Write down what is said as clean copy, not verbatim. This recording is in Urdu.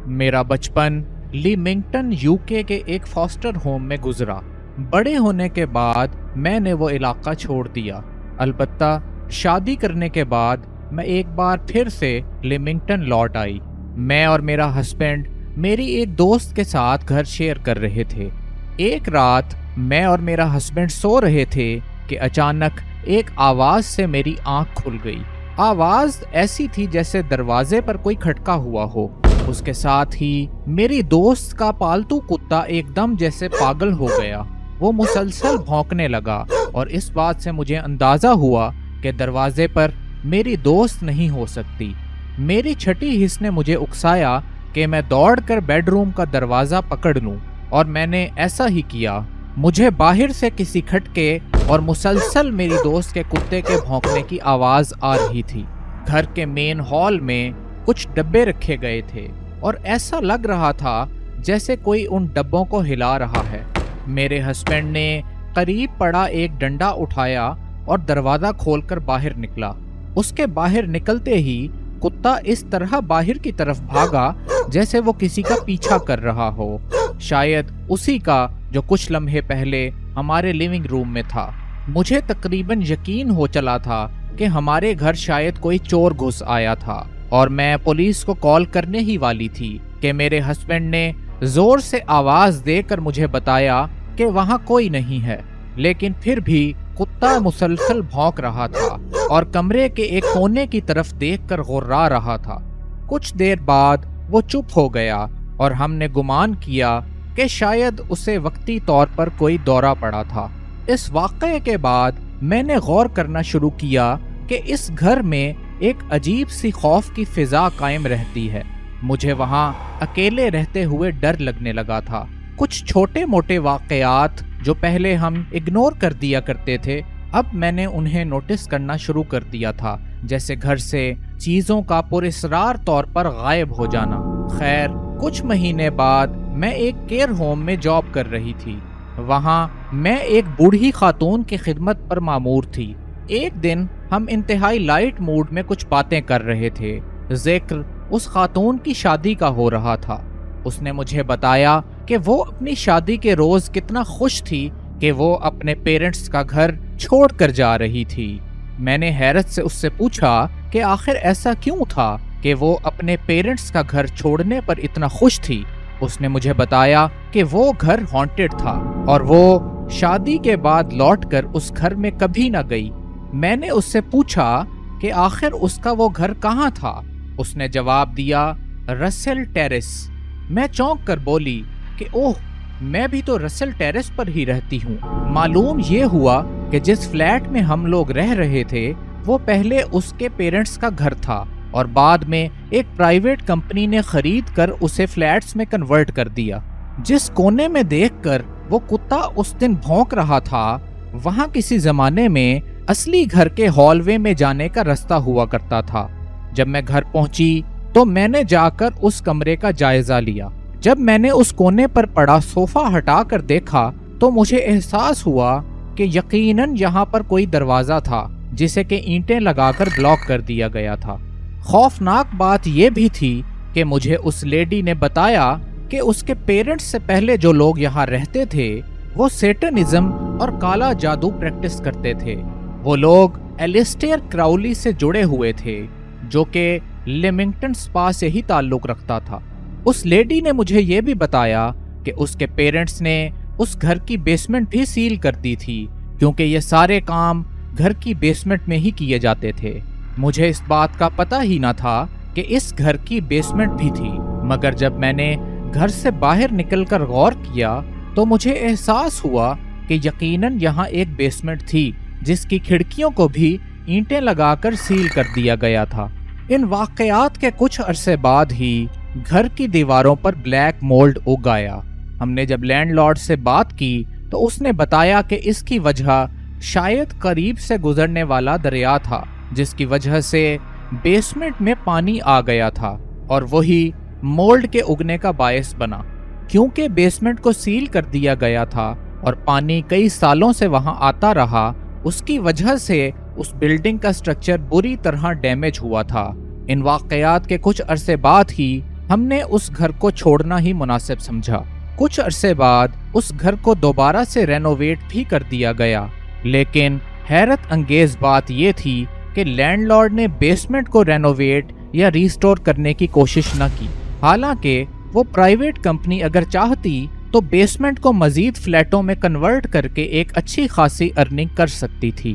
میرا بچپن لیمنگٹن یوکے کے ایک فاسٹر ہوم میں گزرا۔ بڑے ہونے کے بعد میں نے وہ علاقہ چھوڑ دیا۔ البتہ شادی کرنے کے بعد میں ایک بار پھر سے لیمنگٹن لوٹ آئی۔ میں اور میرا ہسبینڈ میری ایک دوست کے ساتھ گھر شیئر کر رہے تھے۔ ایک رات میں اور میرا ہسبینڈ سو رہے تھے کہ اچانک ایک آواز سے میری آنکھ کھل گئی۔ آواز ایسی تھی جیسے دروازے پر کوئی کھٹکا ہوا ہو۔ اس کے ساتھ ہی میری دوست کا پالتو کتا ایک دم جیسے پاگل ہو گیا۔ وہ مسلسل بھونکنے لگا اور اس بات سے مجھے اندازہ ہوا کہ دروازے پر میری دوست نہیں ہو سکتی۔ میری چھٹی حس نے مجھے اکسایا کہ میں دوڑ کر بیڈ روم کا دروازہ پکڑ لوں، اور میں نے ایسا ہی کیا۔ مجھے باہر سے کسی کھٹکے اور مسلسل میری دوست کے کتے کے بھونکنے کی آواز آ رہی تھی۔ گھر کے مین ہال میں کچھ ڈبے رکھے گئے تھے اور ایسا لگ رہا تھا جیسے کوئی ان ڈبوں کو ہلا رہا ہے۔ میرے ہسبینڈ نے قریب پڑا ایک ڈنڈا اٹھایا اور دروازہ کھول کر باہر نکلا۔ اس کے باہر نکلتے ہی کتا اس طرح باہر کی طرف بھاگا جیسے وہ کسی کا پیچھا کر رہا ہو، شاید اسی کا جو کچھ لمحے پہلے ہمارے لیونگ روم میں تھا۔ مجھے تقریباً یقین ہو چلا تھا کہ ہمارے گھر شاید کوئی چور گھس آیا تھا، اور میں پولیس کو کال کرنے ہی والی تھی کہ میرے ہسبینڈ نے زور سے آواز دے کر مجھے بتایا کہ وہاں کوئی نہیں ہے، لیکن پھر بھی کتا مسلسل بھونک رہا تھا اور کمرے کے ایک کونے کی طرف دیکھ کر غرا رہا تھا۔ کچھ دیر بعد وہ چپ ہو گیا اور ہم نے گمان کیا کہ شاید اسے وقتی طور پر کوئی دورہ پڑا تھا۔ اس واقعے کے بعد میں نے غور کرنا شروع کیا کہ اس گھر میں ایک عجیب سی خوف کی فضا قائم رہتی ہے۔ مجھے وہاں اکیلے رہتے ہوئے ڈر لگنے لگا تھا۔ کچھ چھوٹے موٹے واقعات جو پہلے ہم اگنور کر دیا کرتے تھے، اب میں نے انہیں نوٹس کرنا شروع کر دیا تھا، جیسے گھر سے چیزوں کا پراسرار طور پر غائب ہو جانا۔ خیر، کچھ مہینے بعد میں ایک کیئر ہوم میں جاب کر رہی تھی۔ وہاں میں ایک بوڑھی خاتون کی خدمت پر مامور تھی۔ ایک دن ہم انتہائی لائٹ موڈ میں کچھ باتیں کر رہے تھے۔ ذکر اس خاتون کی شادی کا ہو رہا تھا۔ اس نے مجھے بتایا کہ وہ اپنی شادی کے روز کتنا خوش تھی کہ وہ اپنے پیرنٹس کا گھر چھوڑ کر جا رہی تھی۔ میں نے حیرت سے اس سے پوچھا کہ آخر ایسا کیوں تھا کہ وہ اپنے پیرنٹس کا گھر چھوڑنے پر اتنا خوش تھی۔ اس نے مجھے بتایا کہ وہ گھر ہانٹڈ تھا اور وہ شادی کے بعد لوٹ کر اس گھر میں کبھی نہ گئی۔ میں نے اس سے پوچھا کہ آخر اس کا وہ گھر کہاں تھا۔ اس نے جواب دیا، رسل ٹیرس۔ میں چونک کر بولی کہ اوہ، میں بھی تو رسل ٹیرس پر ہی رہتی ہوں۔ معلوم یہ ہوا کہ جس فلیٹ میں ہم لوگ رہ رہے تھے وہ پہلے اس کے پیرنٹس کا گھر تھا، اور بعد میں ایک پرائیویٹ کمپنی نے خرید کر اسے فلیٹس میں کنورٹ کر دیا۔ جس کونے میں دیکھ کر وہ کتا اس دن بھونک رہا تھا، وہاں کسی زمانے میں اصلی گھر کے ہال وے میں جانے کا رستہ ہوا کرتا تھا۔ جب میں گھر پہنچی تو میں نے جا کر اس کمرے کا جائزہ لیا۔ جب میں نے اس کونے پر پڑا صوفہ ہٹا کر دیکھا تو مجھے احساس ہوا کہ یقیناً یہاں پر کوئی دروازہ تھا جسے کہ اینٹیں لگا کر بلاک کر دیا گیا تھا۔ خوفناک بات یہ بھی تھی کہ مجھے اس لیڈی نے بتایا کہ اس کے پیرنٹس سے پہلے جو لوگ یہاں رہتے تھے وہ سیٹنزم اور کالا جادو پریکٹس کرتے تھے۔ وہ لوگ ایلیسٹیر کراؤلی سے جڑے ہوئے تھے، جو کہ لیمنگٹن سپا سے ہی تعلق رکھتا تھا۔ اس لیڈی نے مجھے یہ بھی بتایا کہ اس کے پیرنٹس نے اس گھر کی بیسمنٹ بھی سیل کر دی تھی، کیونکہ یہ سارے کام گھر کی بیسمنٹ میں ہی کیے جاتے تھے۔ مجھے اس بات کا پتہ ہی نہ تھا کہ اس گھر کی بیسمنٹ بھی تھی، مگر جب میں نے گھر سے باہر نکل کر غور کیا تو مجھے احساس ہوا کہ یقیناً یہاں ایک بیسمنٹ تھی جس کی کھڑکیوں کو بھی اینٹیں لگا کر سیل کر دیا گیا تھا۔ ان واقعات کے کچھ عرصے بعد ہی گھر کی دیواروں پر بلیک مولڈ اگ آیا۔ ہم نے جب لینڈ لارڈ سے بات کی تو اس نے بتایا کہ اس کی وجہ شاید قریب سے گزرنے والا دریا تھا، جس کی وجہ سے بیسمنٹ میں پانی آ گیا تھا اور وہی مولڈ کے اگنے کا باعث بنا۔ کیونکہ بیسمنٹ کو سیل کر دیا گیا تھا اور پانی کئی سالوں سے وہاں آتا رہا، اس کی وجہ سے اس بلڈنگ کا سٹرکچر بری طرح ڈیمیج ہوا تھا۔ ان واقعات کے کچھ عرصے بعد ہی ہم نے اس گھر کو چھوڑنا ہی مناسب سمجھا۔ کچھ عرصے بعد اس گھر کو دوبارہ سے رینوویٹ بھی کر دیا گیا، لیکن حیرت انگیز بات یہ تھی کہ لینڈ لارڈ نے بیسمنٹ کو رینوویٹ یا ریسٹور کرنے کی کوشش نہ کی۔ حالانکہ وہ پرائیویٹ کمپنی اگر چاہتی تو بیسمنٹ کو مزید فلیٹوں میں کنورٹ کر کے ایک اچھی خاصی ارننگ کر سکتی تھی۔